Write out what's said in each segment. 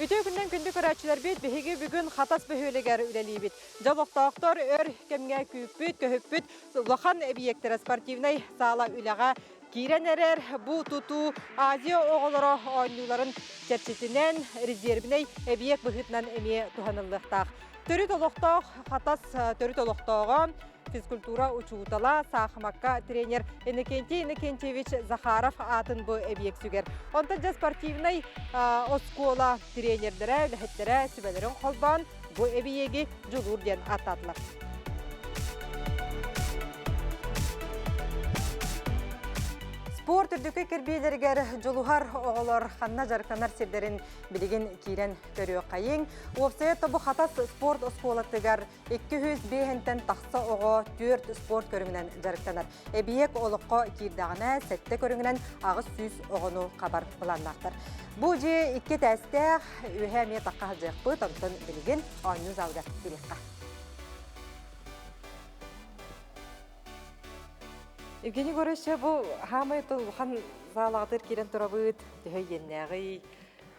Үтө күннен күнді көрәтшілер бет, бігігі бүгін қатас бөхөлегер үлелей бет. Жалықтақтар өр кемге күйіппіт, көхіппіт, лоқан объекттері спортивнай сала үлеға кирен әрер, бұ тұту Азия оғылары ойнуларын чәрчетінен резервіней объект бұғытнан әме тұханылықтақ. Төрі толықтақ, қатас төрі толықтағы физкультура учутала сахмакка тренер Иннокентьевич Захаров атын бу объект сүгер. Онтан жа спортивный оскола тренердері, ләхеттері, сүбәлерін қолбан бу объекті жулур ден аттатылар. Спорт үрдікі кербейлергер жолуғар оғылар қанна жарықтанар сердерін білеген кейрен көрі қайын. Офсайет табу қатас спорт осколаттығар 205-тен тақса оғы 4 спорт көріңінен жарықтанар. Әбиек олыққа кейрдағына сәтті көріңінен ағыз сүйіз оғыну қабар бұланнақтар. Бұл же 2 тәстәқ өйе ме таққа жақ бұд, онтын білеген ойны залға берекқа. Евгений Горыч, бұл хамай тұлған залағдыр керен тұрабыд, түйі еннәғи,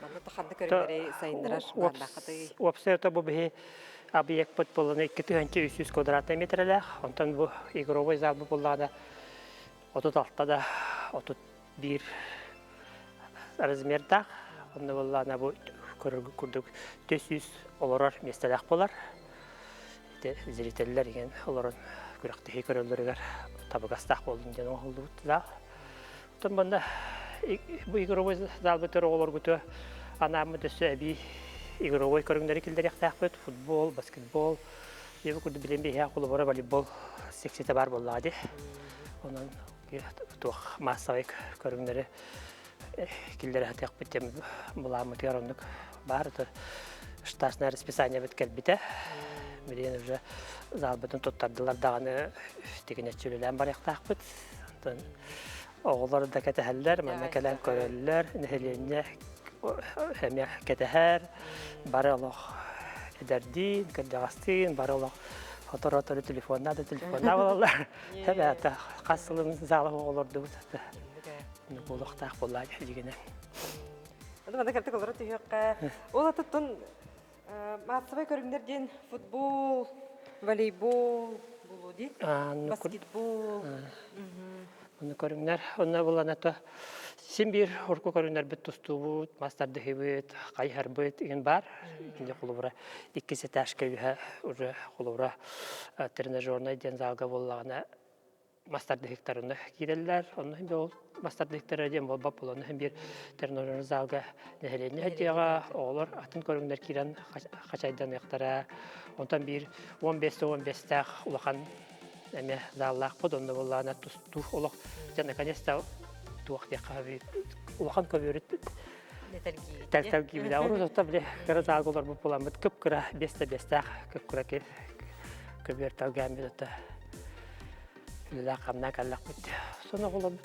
маңы тұқанды көріңдері сайындыраш бардақыды. Опсайта бұл бігі объект бұд болыны 200 квадратный метрелі, онтан бұл игровой зал бұл болағына 36-та да 31 размердақ, онды болағына бұл көрдік 400 оларар местеләқ болар. Зрителлер еген оларын күріқтігі көрілдірігер табығастақ болдың ден оғылды бұттыда. Бұтын бұнда бұл игровой зал бұтыр оғылар бұты анамы түсі әбей игровой көріңдері келдер яқтақ бұт, футбол, баскетбол, ебі күрді білен бейхе қолы бұры волейбол сексеті бар болады. Онын тұқ массавай көріңдері келдері әтек бұттем бұламы түйарондық бар. Шташына расписание біткел біті. Мен уже зал бүтін тұттардылар дағаны деген әтчілілен бар яқтақ бұд. Оғылары да кәтәхәлілер, мәмі кәлән көрілілер, нәхеленне әме кәтәхәр, бары олық әдәрдейін, кәрдіғастейін, бары олық фотораторы телефонна да телефонна болалар. Әбі әті қасылым залы оғыларды бұд. Бұлықтақ болады дегені. Мада кәртік олары түйіққа. Ол атыттың массовай көріңдерден футбол, волейбол, баскетбол. Оны көріңдер, оны болан әті сен бір орку көріңдер біт тұсту бұд, мастарды хебет, қайхар бұд еген бар. Енді қолыбыра 2 сәті әшкі үйі қолыбыра тренажерный ден залға болағына мастарды хектарында кейделілер. Оны ол мастарды хектары ден бол бап боланы бір тренажерный залға нәхелене әдеға олар атын көріңдер кейден қачайдан ектара. Онтан бір 15-15-тәқ ұлақан әме заллақ бұд, онда болағына тұсту олық. Және наконец-то туақтеқа ұлақан көберет тәл кейбіде. Орызықта біле кірі залғы олар бұп болан бұд. Көп кірі 5-5-тәқ көп кірі көберет әлгәм беді. Үлілі қамнан кәлләқ бұд. Соны олар бұд.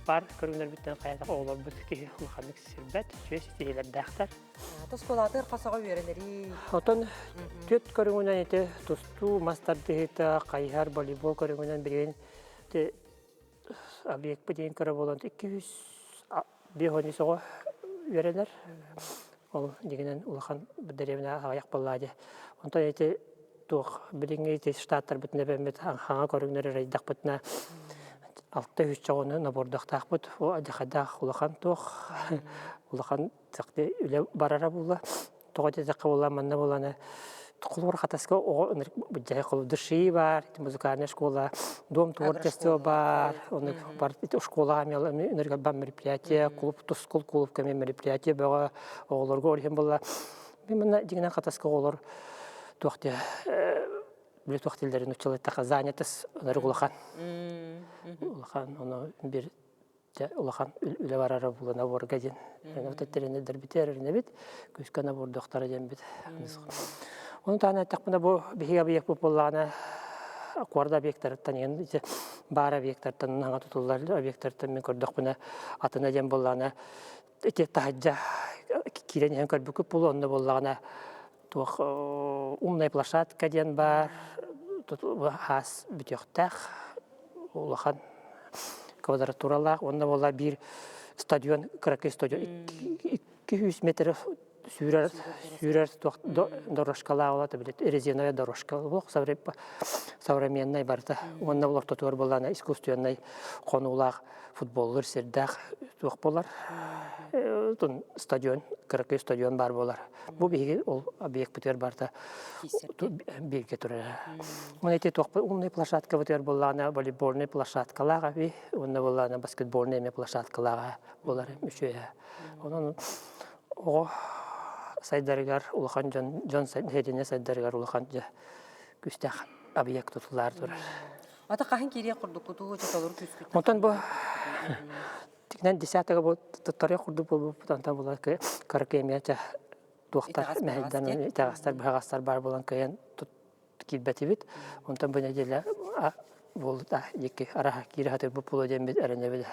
Бар көріңдер бүттен қаятақ олар бұд. Кейі ұлақанық сірбәт, сөз стейлерді әқтар. Тұсколатыр қасаға өренері. Отын төт көріңінен еті тұсту, мастарды еті, қайхар, волейбол көріңінен бірген объект бұдейін көрі боланды 200 соға өрелер. Ол дегенен ұлақан бұдыревіне ағаяқ болады. Онтан еті туқ біліңе еті штаттар бүтіне бәмет аңға көріңдері райдақ бүтіне 6-3 жағыны набордақтақ бұд. О әдіқадақ ұлақан туқ. Улахан тәқті үлі барара бұла. Тоғады тәқі бұла, манна бұланы. Тұқылыр қатасқа оғы бұджай қолыды шыйы бар. Музыкальная школа, дом творчества бар. Оны бар школа әмел бар мероприятие, клуб, тұскол клуб кәме мероприятие бұға оғылырға орген бұла. Мен мұна дегенен қатасқа оғылыр туақты білі туақтелдерін ұчылы тақы занятыс ұнары ұлақан. Ұлақан, оны бір улахан үле барара булана борга ден. Аны тәттерене дәрбитер небит, көскәнә бор доктора ден бит. Оны тана тақмына бу бихига биек бу боллагана акварда объекттардан енді бар объекттардан наңа тутулар объекттардан мен көрдік бұны атына ден боллагана эте тахаджа кирен һәм көрбүк бул онда боллагана тух умная площадка ден бар. Тут хас битёхтах улахан квадратуралар, онда болла бир стадион, кракай стадион, 200 метров сүүрер дорожкалаа олата билет, резиновая дорожка олох, современный барда. Онна булар тотуар болана искусственный конулах футболлар сердах тух болар. Тон стадион, кыракы стадион бар болар. Бу биги ол объект битер барда. Бирге тура. Он эти тух умный площадка битер болана, волейбольный площадкалар, ви онна болана баскетбольный площадкалар болар мүшө. Онун о сайдарыгар улахан жон сайдине сайдарыгар улахан күстәх объект тутулар тур. Ата кахын кире курдук куту жотолор күскүт. Онтан бу тикнен 10-тага бу таттары курдук бу тантан булар каракемия туактар мәһәдән тагыстар багастар бар булган кыян килбәтибит. Онтан бу неделя булда яки араха кире хатыр бу пуло дембет аренебе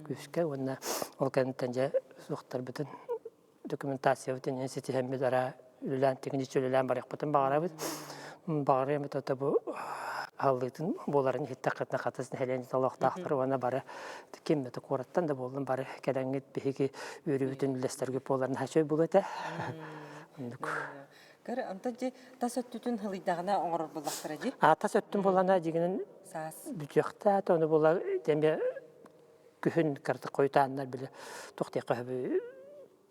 күскә онна ол кантанҗа суктар битен документация битен институт медара үлән техник бар якпытын багарабыз. Багарым это бу халытын боларын хиттакытна катысын хәлен талактактыр вана бары киммете кораттан да болдым бары кәдәңгет биһиги үрү бүтүн лестерге боларын хачой булата. Көр антанчы тасөттүтүн хылыйдагына оңор булактыр ди. Тасөттүн болана дигенен Саас. Бюджетта тоны була дембе күһүн карты койтаннар биле тохты кабы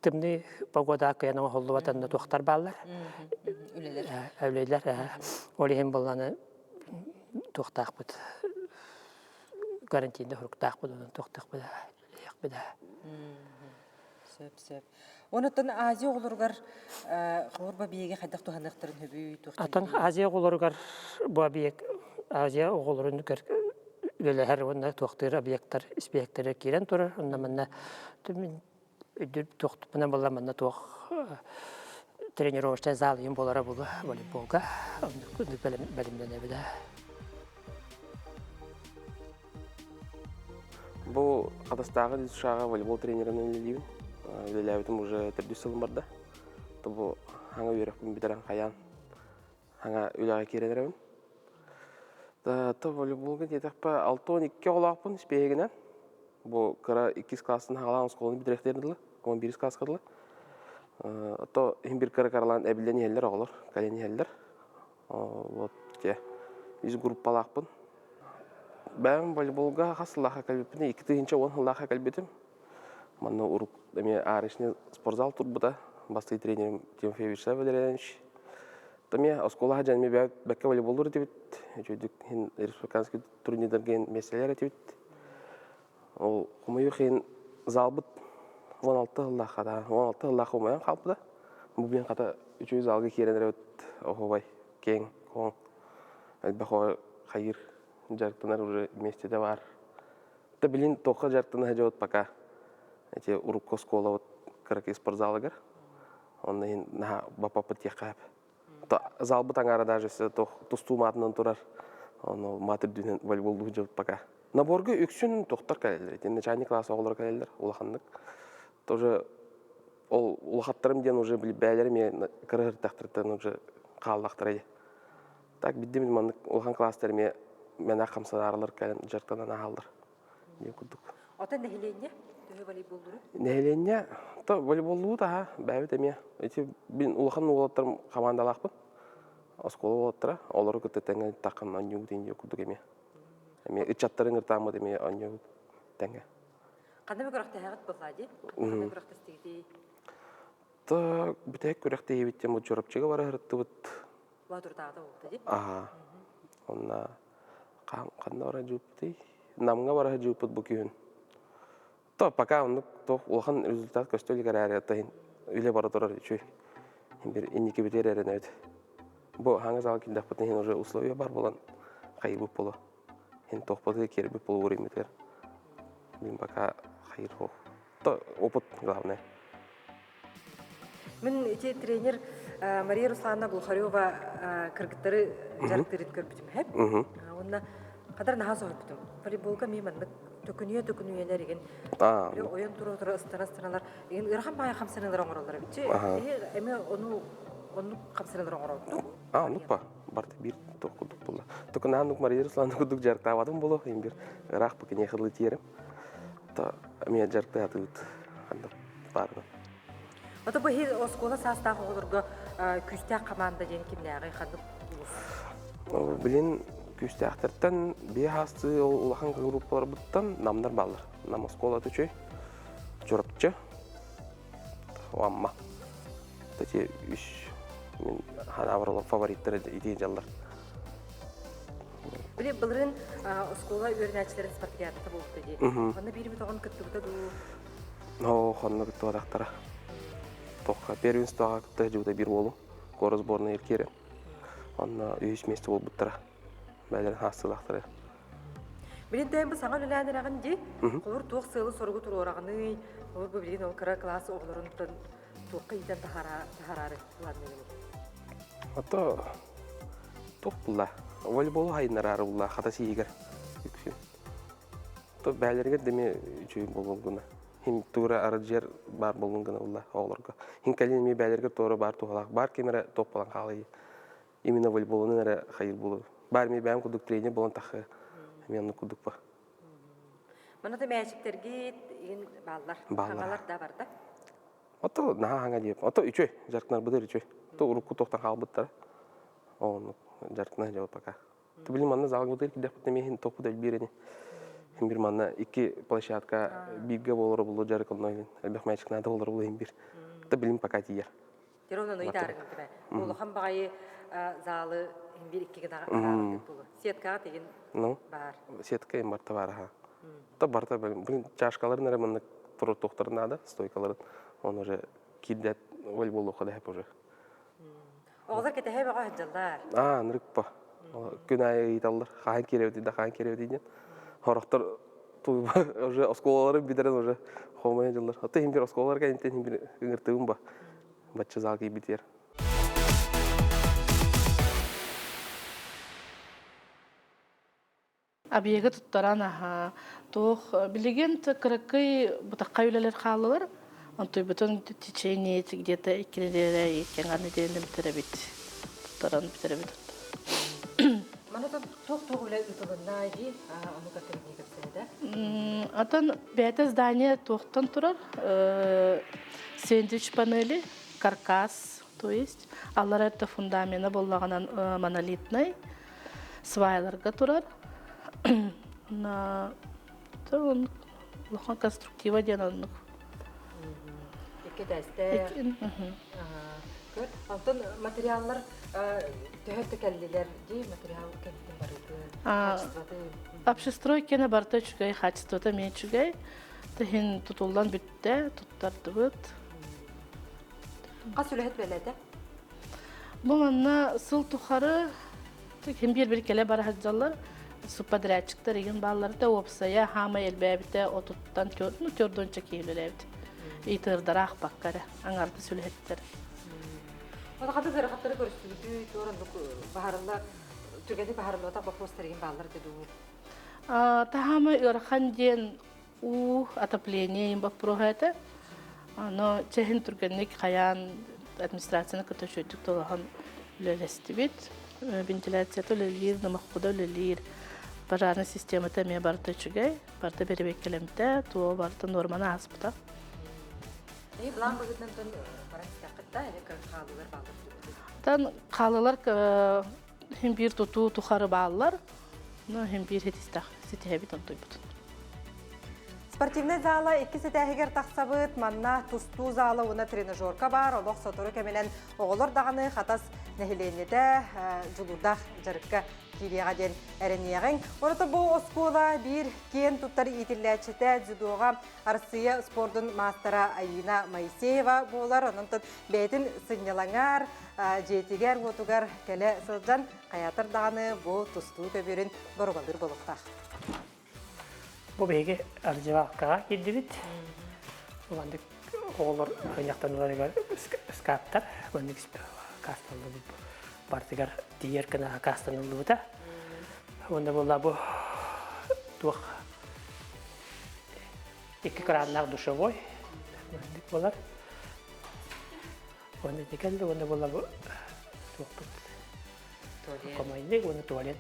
тимни погода каяна холлубатан да тохтар баллар. Үлелер. Әүлейләр олиһин боланы тохтак бит. Гарантийда хуруктак бит, тохтак бит. Як Сөп. Онотон Азия олоргар хорба биеге хайдак туханактырын хөбүй тухты. Атан Азия олоргар бу биек Азия оголорун кер үлеләр онда тохтыр объекттар, испекттер кирен турар. Онда менә түмин үдүр тохтып менә булла менә тох тренировочный зал им болара булды волейболга. Онда белемдәне биде. Бу Кадастагы дишага волейбол тренерынан элибин. Үлеләбитим уже 3 жыл барда. Бу хаңа үйрәкпин битерән каян. Хаңа үләгә киренерәбин. Волейболга детекпа 6-12 олақпын испегенен. Бу кара 2 классын халан школаны битеректердиле, 11 класска диле. То бир каралан әбилен еллер олар, кален еллер. Вот те. Из группалақпын. Бәм волейболга хасылаха калбитим, 2-нче 10 хылаха калбитим. Манна урук эме арышны спортзал турбута, басты тренерим Тимофеевич Валерьевич. Томия осколага жанме бәккә волейболлар дибит. Җөдик хин республиканский турнирларга мәсьәләләр дибит. Ол кумаю хин залбыт 16 елларга да, 16 елларга кумаян калпты. Бу белән ката 300 залга киренер бит. Охобай, кең, кон. Әлбәхо хайыр жарктанар уже вместе да бар. Та билин тока жарктана җават пока. Эти урукко школа вот караки спортзалыгар. Он на бапа потекап. Залбы таңара даже тустуматынан турар. Оны матыр дүнен волейболды жауып пока. Наборга өксүн тоқтар кәлелер. Начальник классы оғылар кәлелер, улахандық. Тоже ол улахаттарым ден уже бәлері мен кырғыр тақтырттан уже қалдақтыр еді. Так биддеміз мандық улахан класстар мен ақамсан арылар кәлен жарқтанан ағалдар. Ден күрдік. Ата нәхиленне? Төһө волейболдуру? Нәхиленне? Волейболду да бәбі дәме. Мен улахан олаттарым командалақпын. Осколы олаттыра. Олары күтті тәңген тақын аннюг дейінде күрдік еме. Ичаттарын ыртамы деме аннюг тәңге. Қандай көріқті әғыт бұлады? Қандай көріқті істегді? Бүтәк көріқті ебеттен бұл жорапчыға бары ұрытты бұд. Уадырдағыда олды деп? Аға. Онна қанда бары жуыпты? Намға бары жуыпыд бұл күйін. Пока олған результат көстөлігер әрі атайын үйле бары тұрар үші. Бір инеке бітер әрін өйді. Бұл хаңыз алы келдік бұтын уже условия бар болан қайыр бұп болу. Тоқпады кері бұп болу өреймет бер. Мен пока қайыр хоқ. Опыт главное. Мен тренер Мария Руслановна Глухарева кыргыттары жарықтырын көрбітім әп. Онна қадар наға соғып бітім. Волейболға меймандық төкінуе деген. Ойын тұру ыстана-станалар. Ирхан бая қамсаналар оңыралар. Әме оны қамсаналар оңыралды? Анық ба. Барды бір тоқудық болды. Төкін анық Мария Руслановна күдік жарықтавадым болу. Бір рақ бұкене қылы тиерім. Мен жарықты атығыд. Андық барды. Ото бу оскола састагы олорго күстә команда ден кимнәгы ханып улус. Билин күстәхтәртән бия хасты улахан группалар буттан намдар баллар. Нам оскола төчөй. Жорапчы. Вамма. Тәте үш мен ханаврылы фавориттер идея жаллар. Биле былрын оскола үрнәчләрен спартакиадта булды ди. Аны бирми тогын кыттыгыда ду. Но ханны бит вадактара. Тохка первенствога кытта жута бир болу. Город сборная эркере. Анна үч месте болуп буттара. Бәлер хастылактары. Билен тәйм бу саңа ләнәрәгән ди. Кулур тук сылы соргу турорагыны, ул бу билген ул кара класс огларын тук идән тахарары планны. Ото топла. Волейбол хайнарары була хата сигер. То бәлергә деме үчү болгонгуна. Хим тура аржер бар болгонгуна була огларга. Хин калин ми бәлергә торы бар тугалак бар кемере топалан калый. Именно волейболны нәре хайыр булу. Бар ми бәм кудук тренер болон тахы. Мен кудук ба. Мана да мәҗиктерге ин баллар да бар да. Ото на ханга дип. Ото үчөй жаркнар быдыр үчөй. То урукку токтан калбыттар. Он жаркна жауап пока. Ты билим манна залга быдыр кидеп мен топу да бирене. Хим бир манна 2 площадка бирге болор булу жаркнай. Албах мәҗикнада болор булу хим бир. Ты билим пока тиер. Тероны ыйдаргын тибе. Ул хан багай залы хим бир 2 гына булу. Сетка деген бар. Сетка им барта бар ха. Та барта билим чашкалар нәре манна тур тохтарнада стойкалар. Он уже кидет волейбол окуда хеп уже. Оғлар кете хеп аға хыджалдар. Нырыкпа. Күн айы италдар. Хаан кереуді да хаан кереуді дейден. Хорақтар уже осколалары бидерен уже хомайын жылдар. Аты хим бир осколалар кәнеттен хим бир үңіртігім ба. Батчы зал кей битер. Абиеге туттаран аха. Тох билеген кыраккай бутакка үлелер халылар. Онтой бутон течение где-то икенелere икенган неден битеребит. Туттаран битеребит. Манатан тох үле ütөгүннай ди, аны катерги кепселеде. Атан бәте здание тохтан турар. Сэндвич панели, каркас, то есть алар это фундамента боллаганан монолитный свайларга турар. На тон лохан конструктива денаннык. Кедәсте. Антон материаллар төһәт текәллеләр ди, материал кәлтен бар иде. Общестрой кене барта чугай хачтыта мен чугай. Тәһин тутулдан битте, туттарды бит. Кас үләһет беләдә. Бу манна сыл тухары кем бир келе бар хаҗалар. Супадрячтар еген баллар да опсая хама элбәбите отуттан төрдөнчө кийлеләбит. Итырдарак баккара аңарды сүлһеттер. Аны каты зарахаттары көрсөтү, торындык баһарында түргәде баһарында так вопростар еген баллар деду. Тахама өрхан ден отопление им бапрогата. Но чехин түргәнник хаян администрацияны көтөшөтүк толган лелестибит. Вентиляция төлөлир, намакуда төлөлир. Пожарная система тәме барта чугай, барта беребек келемте, туо барта нормана аспыта. План бүгүтнен тон баракта кытта элек калылар балдар. Тан калылар хим бир туту тухары баллар, но хим бир хетистах ситебит онтойбут. Спортивный зала 2 сетәһигер тахсабыт, манна тусту зала уна тренажерка бар, олох сотору кеменен оголор даганы хатас нехиленеде жулурдах жарыкка килега ден эренегең. Орото бу оскола бир кен туттар итилләчете дзюдога Россия спортын мастера Аина Моисеева болар, онтон бетин сыннялаңар, жетигер отугар келе сылжан каятыр даганы бу тусту көбүрүн борголыр болуктак. Бу беге аржевакка киддибит. Уландык оголор ойнактан уларга скаптар, ондик касталды партигар диер кана кастанылды бута. Онда болла бу тух 2 краннар душевой. Ондик болар. Онда декелде онда болла бу тух бут. Комайны онда туалет,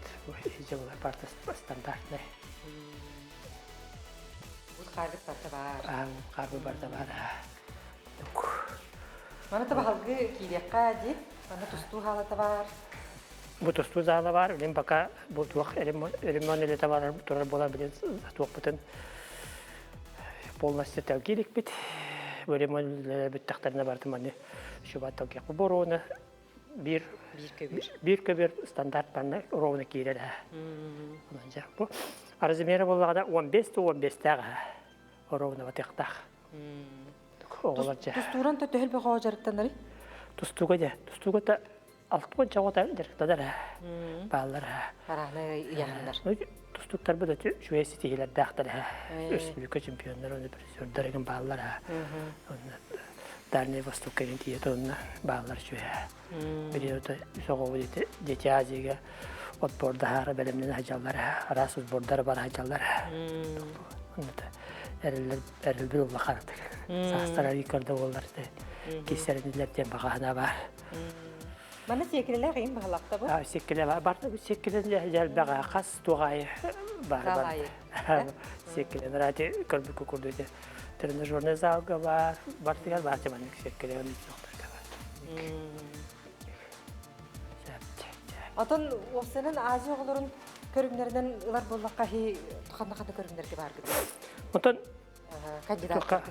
иже болар парта стандартный. Карбы барта бар. Карбы барта бар. Мана таба халгы килекка ди. Мана тусту халата бар. Bu tustu zağla var. Ölen baka bu tuğ elimon ile tavalar turar bola bilen tuğ bütün polностью tevkilik bit. Böyle mon bit taktarına bardım hani şu bat tevkik bu borona bir köbür standart bana orona kirer ha. Onca bu arzimere bolada 15 tağa orona vatakta. Oğlarca. Tusturan ta töhel be gajartanları. Tustuga da altı çağata direktler ha. Bağlar ha. Parana yanlar. Tustuklar bu da şu esitiler dağıtır ha. Respublika şampiyonları onu bir deregen bağlar ha. Darne Vostok'un tiyatı onunla bağlar şu ha. Bir de soğuğu detaycıga ot borda ha belemden hacallar ha. Arasız bordar var hacallar ha. Onu da eril bir Allah artık. Sağlar yukarıda olurlar da. Keserler bakana var. Mana sekreler gayim bahalakta bu. Sekile var. Barda bu sekile gel bağa kas tuğay var. Sekile nerede kalbi kukurdu de. Trenajörne zalga var. Barda var çamanlık sekile onun yoktur var. Atan o senin ağzı oğulların körümlerden ılar bollakka hi tukanna körümler ki var gibi. Ondan Kandidat.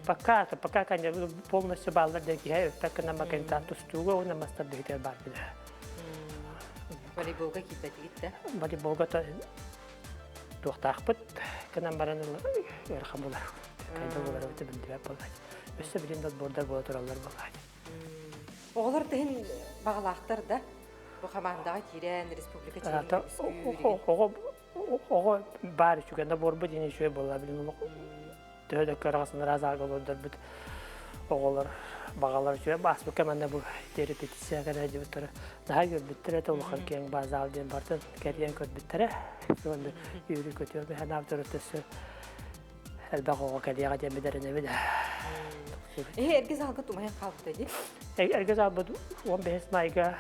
Пока конечно полностью баллар деки хай так на макента тустуга он маста бихтер барбида. Волейболга китте. Бади болгата тохтахпыт канан бараны ярхамулар. Кайда булар өтө билдип болгай. Өссө билин дат бордар бола туралар болгай. Оғылар тыһын бағалақтар да. Бу командага тирен республика чемпионы. Ого бар чуганда борбу дине шөй бола билин. Töhde karasını razı olurlar bit. Oğullar bağlar şöyle basıp kemen bu repetisiya kadar cıvıtır. Daha gördükleri de ulukan kiyen bazı aldığım bardan geriyen gördükleri. Sonra yürü kötüyor bir hanav törütüsü. Elbette o kaliye kadar bederine bir de. Ergez algıt umayan kaldı dedi. Ergez algıt 15 Mayga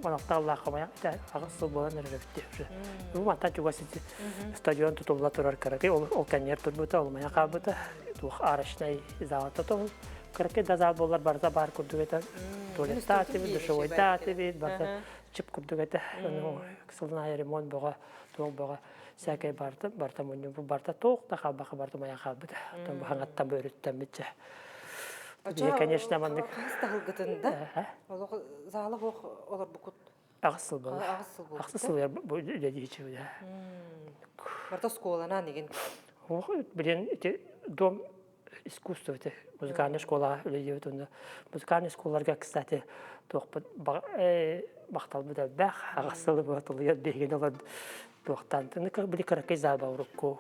Manakta Allah kamaya ağızsız boğan röfti. Bu mata juga sizi stadion tutulma turar karaki o kanyer turbuta olmaya kabıta tuh araçnay zavata to karaki dazal bollar barda bar kurdu geta tuvalet taatibi duşoy taatibi barda çıp kurdu geta onu kısılna remont boğa tuğ boğa sakay barda monyu bu barda tuğ da kabaka barda maya kabıta tam bu hangatta börütten bitçe. Açığa, конечно, mandık. Algıtında. Oğlu zalı olur bu kut. Ağızsız bol. Ağızsız yer bu dedi hiç öyle. Barda skolana negen. O bilen dom искусство это музыкальная школа öyle diyor onda. Музыкальная школаларга кстати тоқпыт бақтал буда бах ağızsız bu atılıyor беген olan тоқтан. Тыны как были каракай заба урукку.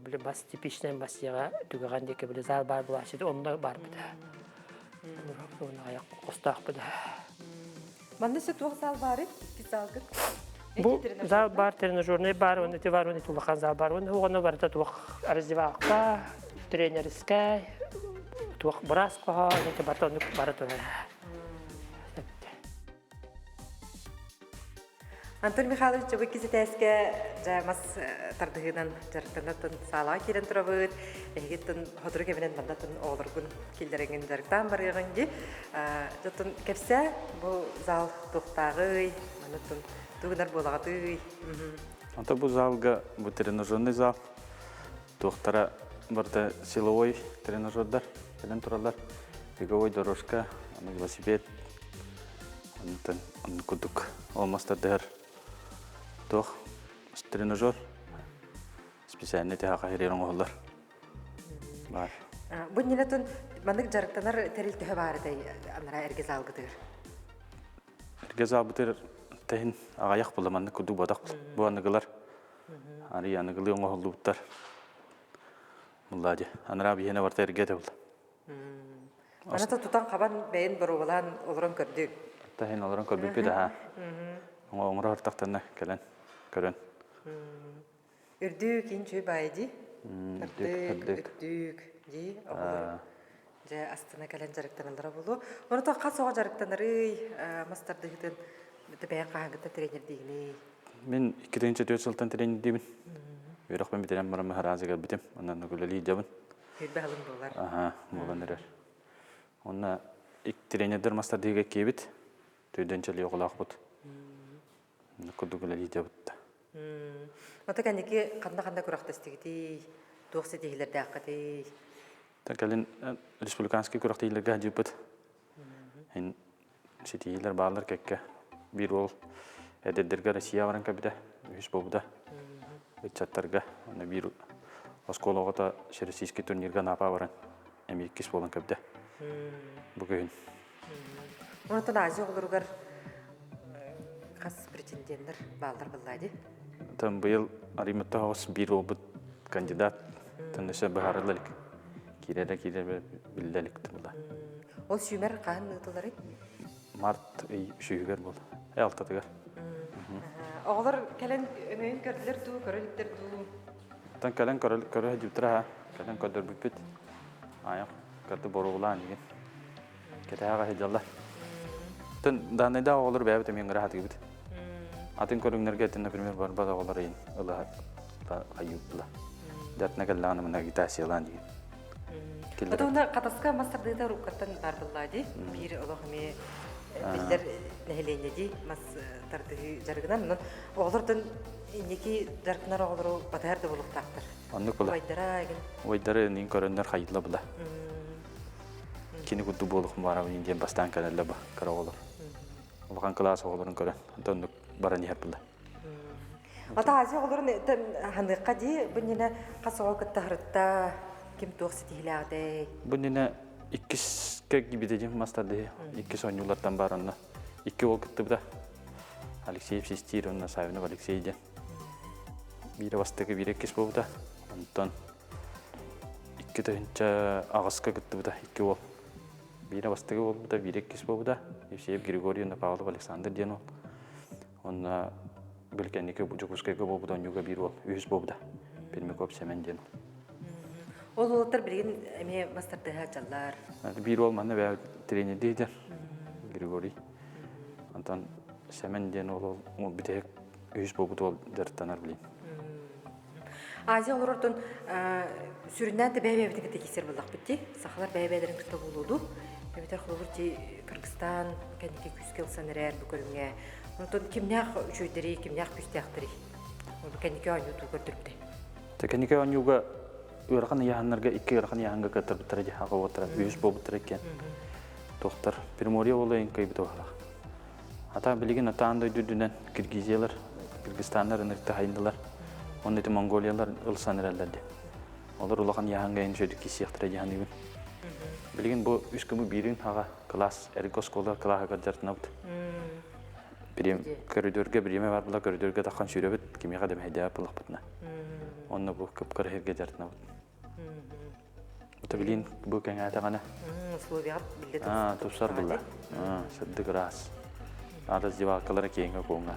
Бile bas tipişten basıya tügəğən deyə belə zal bar bulaşdı onda var bir də. Ona ayak qostaq bir də. Manda şu tuğ zal barı pizalgı. Bu zal bar trenajörne bar onu te var onu tulaqan zal bar onu ona var da tuğ arzivaqqa trenerska tuğ braska ne te barton bar tuğ. Антон Михайлович, вы кизитеске жамас тардыгынан жарыктанатын сала кирен турабыт. Эгеттен ходур кебенен бандатын олоргун килдереген жарыктан барыгын ди. Жотун кепсе бу зал туктагы, манатын тугунар болагаты. Anta bu zalga bu trenajörный zal. Туктара барда силовой тренажердар, келен туралар. Беговой дорожка, велосипед. Антон кудук олмастар дер. Тох тренажер специальный теха херерон олар. Бар. Бу нилетун мандык жарыктанар терил төһө бары дай анара эргез алгыдыр. Эргез албытыр тehen агаяк буламанны куду бадак. Бу аныгылар. Ары аныгылы оңолдуптар. Муллади. Анара бияне барта эргеде бул. Аната тутан кабан бейин борулан олорон көрдүк. Тehen олорон көрбүп да. Оңора артактана келен. Көрөн. Үрдүк инчү байди. Үрдүк ди. Же астына келен жарыктаналар болу. Оны та касоо жарыктанары мастардыгытын бәйän кагыта тренер дигини. Мен 2-4 жылдан тренер димин. Бирок мен битерем барам харазыга битем. Анан көлөли жабын. Хирбалым болар. Аха, болгон эрер. Онна ик тренердер мастер деге кебит. Төдөн чали оголак бут. Кудугула лидия бутта. Ота кәнеке канда күрәхтәстигити, тугсы дигеләрдә акыты. Такалин республиканский күрәхтейләргә җибет. Ин ситилер баалар кекке. Бир ул эдердерге Россия баран кабида. Үз бобуда. Чаттарга аны бир оскологота российский турнирга напа баран. Эми кис болан кабида. Бүгүн. Онтан Азия олоргар кас претенденттер баалар буллады. Там быйыл Ариматта хос бир обут кандидат тыныша бахарлык. Киреде биллелик тула. Ол сүймер каһан ытылары. Март шүйгер бол. Алтатыгар. Оғлар кәлен өмөйін көрділер ту, көріліктер ту. Тан кален көрө жиптра, кален көдөр бүппит. Аяк кырды боругулан деген. Кетага хежалла. Тан данайда оғлар бәбит мен грахат гибит. Атын көрүңнөргө тен, например, бар бада оғлар ин. Ылла кайыпла. Датна калланы мына гитасиялан деген. Отонда катаска мастардыда руккаттан бар буллады. Бир олохме билдер нехеленеди мастардыгы жаргынан. Оғлардан неки жаргынар оғлару батарда болуктактыр. Оннук була. Вайдара ген. Вайдары нин көрөндөр хайытла була. Кини кудду болук бара инден бастан каналла ба караолор. Улган класс оғларын көрөн. Оннук баран яр була. Ата Азия оғларын хандыкка ди бунина касоо кыттахрытта ким тугсы тихиләгәдәй. Бунина иккиске гибидеҗем мастады. Иккис ойнулардан барынна. Икки ол кытты буда. Алексеев Систировна Савинов Алексейден. Бире бастыгы бире кис болуда. Антон икки төнчә агыска кытты буда. Икки ол. Бире бастыгы болуда, бире кис болуда. Евсеев Григорьевна Павлов Александр ден ол. Онна белкеннике бужукускайга болуда, онюга бир ол. Үз болуда. Пермекоп Семен ден. Ол улуттар билген эме мастардыга жаллар. Бир ол мана бә тренер дейдер. Григорий. Антон Семен ден ол битек үз болуда ол дәрттанар билин. Азия олордон сүрүнән бәбәбитеге текисер булдык битти. Сахалар бәбәләрен кытта булуду. Бәбәтер хулурти Кыргызстан кәнеке күскел санырар бу көрүнгә. Онтон кимнәк үчөйдери, кимнәк күстәктери. Ол кәнеке аны ту көрдүрдү. Текенеке онюга Өрхан яһаннарга икки өрхан яһанга катыр битер җага отыр. Үз бу битер икән. Доктор Приморье олайын кайбыт ола. Ата билеген атаандай дүдүнен Киргизиялар, Кыргызстаннар ныкта хайындылар. Онда Монголиялар ылсаныралларда. Олар улахан яһанга инжөдү кисияктыра яһаныбын. Билеген бу үскөмү бирин ага класс эргоскола класска жартнабыт. Бирим коридорга бириме бар була коридорга такан сүрөбүт кимега дем хайда булакпытна. Онна бу кыпкыр херге жартнабыт. Утабилин бу кеңа тагана. Словият билет. Тусар була. Саддык рас. Ада зивакалара кеңе конга.